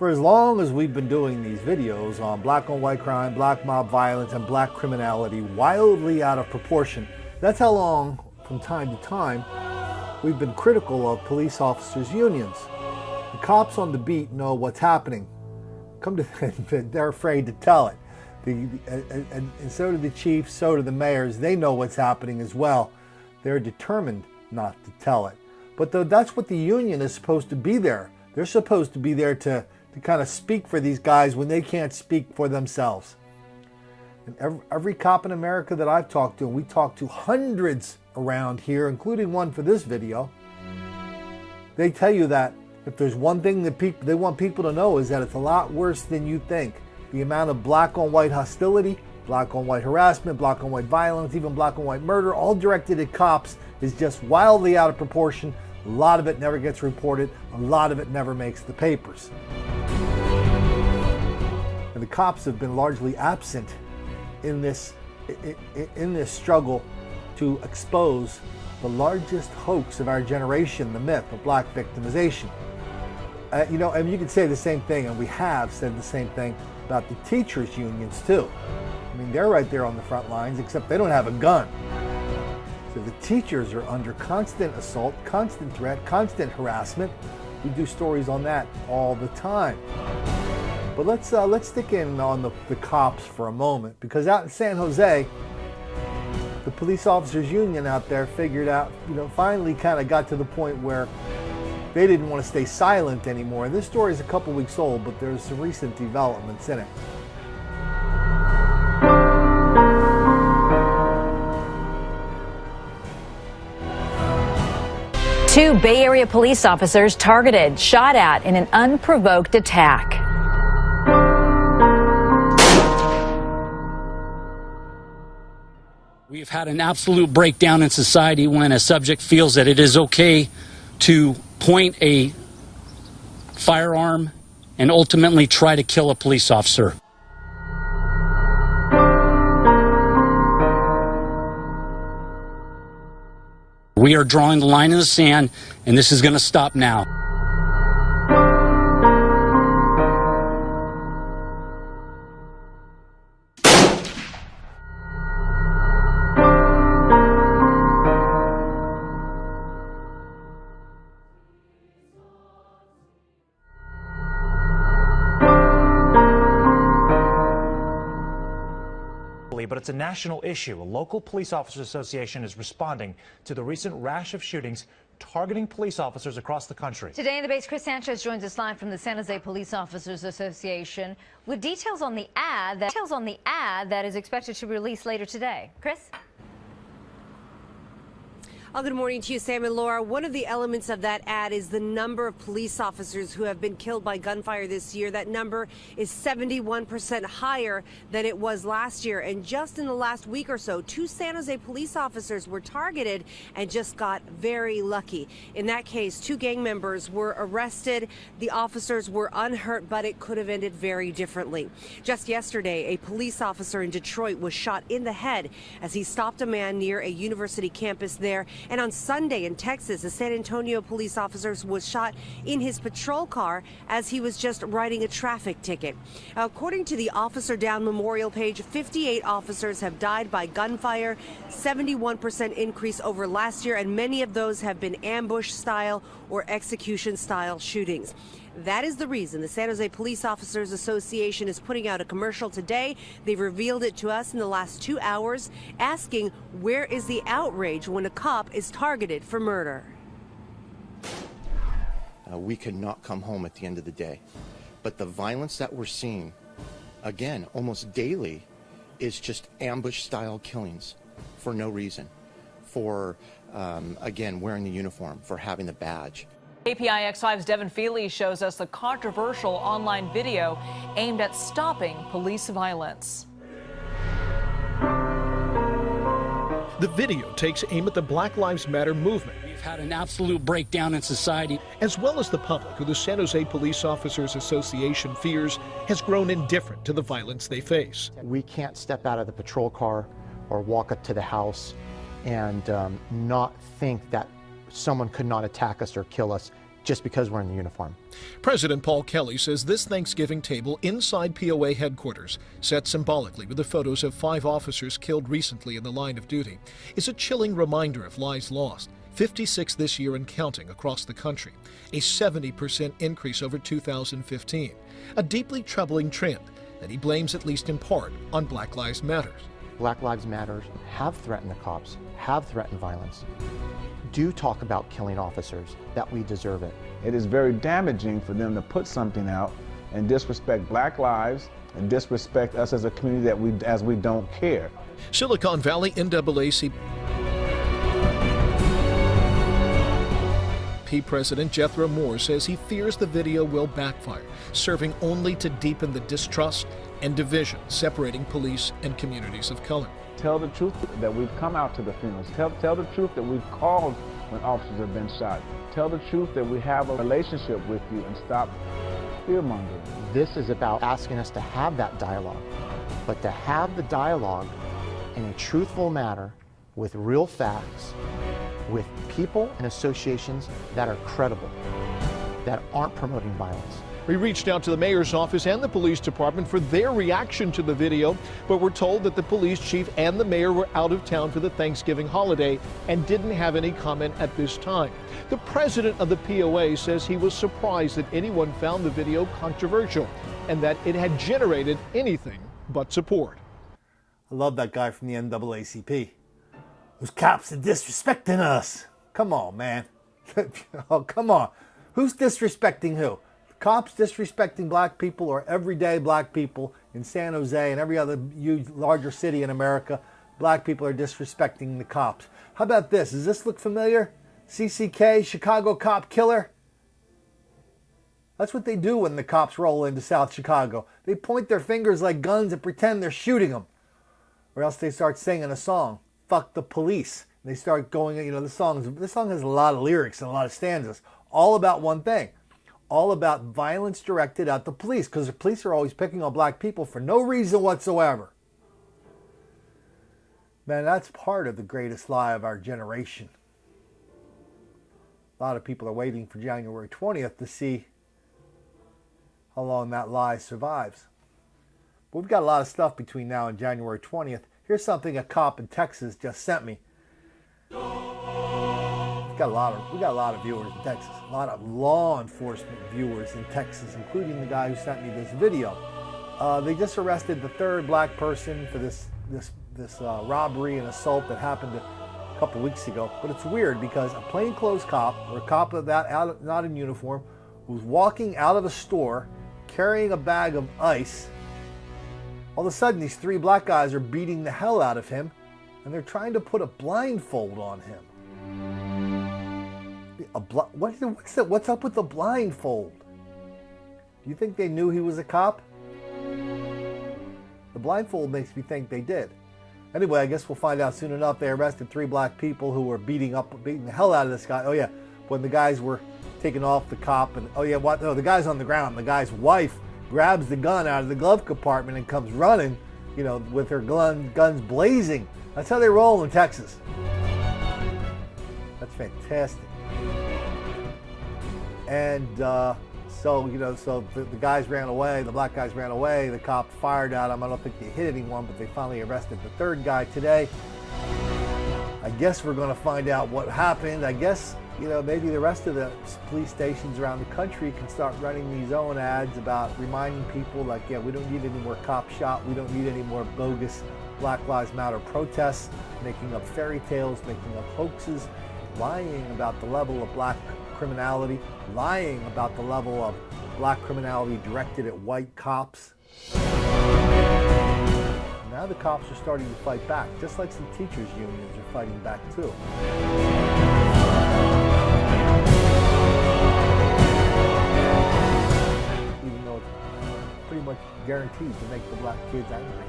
For as long as we've been doing these videos on black on white crime, black mob violence, and black criminality wildly out of proportion, that's how long, from time to time, we've been critical of police officers' unions. The cops on the beat know what's happening. They're afraid to tell it. And so do the chiefs, so do the mayors. They know what's happening as well. They're determined not to tell it. But that's what the union is supposed to be there. They're supposed to be there to kind of speak for these guys when they can't speak for themselves. And every cop in America that I've talked to, and we talked to hundreds around here, including one for this video, they tell you that if there's one thing that they want people to know is that it's a lot worse than you think. The amount of black on white hostility, black on white harassment, black on white violence, even black on white murder, all directed at cops, is just wildly out of proportion. A lot of it never gets reported. A lot of it never makes the papers. And the cops have been largely absent in this struggle to expose the largest hoax of our generation, the myth of black victimization. And you can say the same thing, and we have said the same thing about the teachers' unions too. I mean, they're right there on the front lines, except they don't have a gun. So the teachers are under constant assault, constant threat, constant harassment. We do stories on that all the time. But let's stick in on the cops for a moment, because out in San Jose, the police officers union out there figured out, finally kind of got to the point where they didn't want to stay silent anymore. And this story is a couple weeks old, but there's some recent developments in it. Two Bay Area police officers targeted, shot at in an unprovoked attack. We've had an absolute breakdown in society when a subject feels that it is okay to point a firearm and ultimately try to kill a police officer. We are drawing the line in the sand, and this is going to stop now. But it's a national issue. A local police officers association is responding to the recent rash of shootings targeting police officers across the country. Today in the base, Chris Sanchez joins us live from the San Jose Police Officers Association with details on the ad that is expected to be released later today. Chris? Good morning to you, Sam and Laura. One of the elements of that ad is the number of police officers who have been killed by gunfire this year. That number is 71% higher than it was last year. And just in the last week or so, 2 San Jose police officers were targeted and just got very lucky. In that case, 2 gang members were arrested. The officers were unhurt, but it could have ended very differently. Just yesterday, a police officer in Detroit was shot in the head as he stopped a man near a university campus there. And on Sunday in Texas, a San Antonio police officer was shot in his patrol car as he was just writing a traffic ticket. According to the Officer Down Memorial page, 58 officers have died by gunfire, 71% increase over last year, and many of those have been ambush-style or execution-style shootings. That is the reason the San Jose Police Officers Association is putting out a commercial today. They've revealed it to us in the last 2 hours, asking where is the outrage when a cop is targeted for murder. We could not come home at the end of the day. But the violence that we're seeing, again, almost daily, is just ambush-style killings for no reason. For, again, wearing the uniform, for having the badge. KPIX5's Devin Feely shows us the controversial online video aimed at stopping police violence. The video takes aim at the Black Lives Matter movement. We've had an absolute breakdown in society. As well as the public, who the San Jose Police Officers Association fears has grown indifferent to the violence they face. We can't step out of the patrol car or walk up to the house and not think that someone could not attack us or kill us just because we're in the uniform. President Paul Kelly says this Thanksgiving table inside POA headquarters, set symbolically with the photos of 5 officers killed recently in the line of duty, is a chilling reminder of lives lost. 56 this year and counting across the country, a 70% increase over 2015, a deeply troubling trend that he blames at least in part on Black Lives Matter. Black Lives Matter have threatened the cops, have threatened violence. Do talk about killing officers, that we deserve it. It is very damaging for them to put something out and disrespect Black lives and disrespect us as a community that we don't care. Silicon Valley NAACP President Jethro Moore says he fears the video will backfire, serving only to deepen the distrust and division separating police and communities of color. Tell the truth that we've come out to the funerals. Tell the truth that we've called when officers have been shot. Tell the truth that we have a relationship with you and stop fear-mongering. This is about asking us to have that dialogue, but to have the dialogue in a truthful manner with real facts, with people and associations that are credible, that aren't promoting violence. We reached out to the mayor's office and the police department for their reaction to the video, but we're told that the police chief and the mayor were out of town for the Thanksgiving holiday and didn't have any comment at this time. The president of the POA says he was surprised that anyone found the video controversial and that it had generated anything but support. I love that guy from the NAACP. Those cops are disrespecting us. Come on, man. Oh, come on. Who's disrespecting who? The cops disrespecting black people, or everyday black people in San Jose and every other huge, larger city in America? Black people are disrespecting the cops. How about this? Does this look familiar? CCK, Chicago cop killer? That's what they do when the cops roll into South Chicago. They point their fingers like guns and pretend they're shooting them. Or else they start singing a song. Fuck the police. And they start going, you know, this song has a lot of lyrics and a lot of stanzas, all about one thing, all about violence directed at the police, because the police are always picking on black people for no reason whatsoever. Man, that's part of the greatest lie of our generation. A lot of people are waiting for January 20th to see how long that lie survives. But we've got a lot of stuff between now and January 20th. Here's something a cop in Texas just sent me. We got a lot of viewers in Texas, a lot of law enforcement viewers in Texas, including the guy who sent me this video. They just arrested the 3rd black person for this robbery and assault that happened a couple weeks ago. But it's weird because a plainclothes cop, or a cop of that not in uniform, was walking out of a store carrying a bag of ice. All of a sudden, these 3 black guys are beating the hell out of him, and they're trying to put a blindfold on him. What's up with the blindfold? Do you think they knew he was a cop? The blindfold makes me think they did. Anyway, I guess we'll find out soon enough. They arrested 3 black people who were beating the hell out of this guy. Oh yeah, when the guys were taking off the cop, and oh yeah, what? No, the guy's on the ground. The guy's wife grabs the gun out of the glove compartment and comes running, you know, with her guns blazing. That's how they roll in Texas. That's fantastic. And so the guys ran away, the black guys ran away, the cop fired at them. I don't think they hit anyone, but they finally arrested the 3rd guy today. I guess we're going to find out what happened. I guess, you know, maybe the rest of the police stations around the country can start running these own ads about reminding people, like, yeah, we don't need any more cop shot. We don't need any more bogus Black Lives Matter protests, making up fairy tales, making up hoaxes, lying about the level of black criminality, lying about the level of black criminality directed at white cops. Now the cops are starting to fight back, just like some teachers' unions are fighting back too. Even though it's pretty much guaranteed to make the black kids angry.